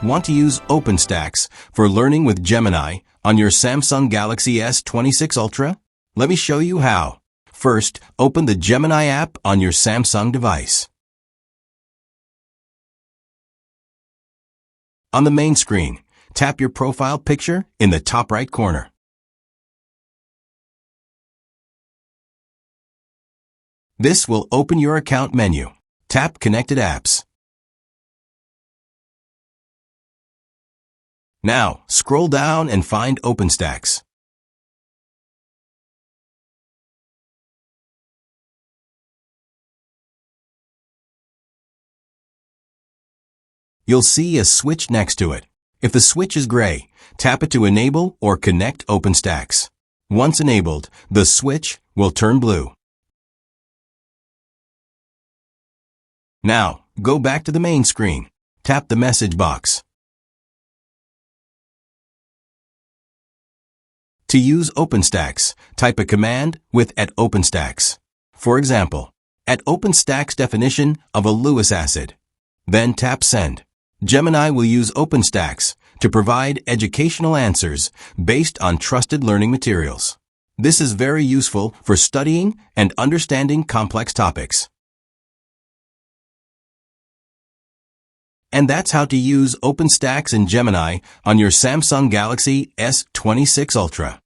Want to use OpenStax for learning with Gemini on your Samsung Galaxy S26 Ultra? Let me show you how. First, open the Gemini app on your Samsung device. On the main screen, tap your profile picture in the top right corner. This will open your account menu. Tap Connected Apps. Now, scroll down and find OpenStax. You'll see a switch next to it. If the switch is gray, tap it to enable or connect OpenStax. Once enabled, the switch will turn blue. Now, go back to the main screen. Tap the message box. To use OpenStax, type a command with @OpenStax. For example, @OpenStax definition of a Lewis acid. Then tap Send. Gemini will use OpenStax to provide educational answers based on trusted learning materials. This is very useful for studying and understanding complex topics. And that's how to use OpenStax and Gemini on your Samsung Galaxy S26 Ultra.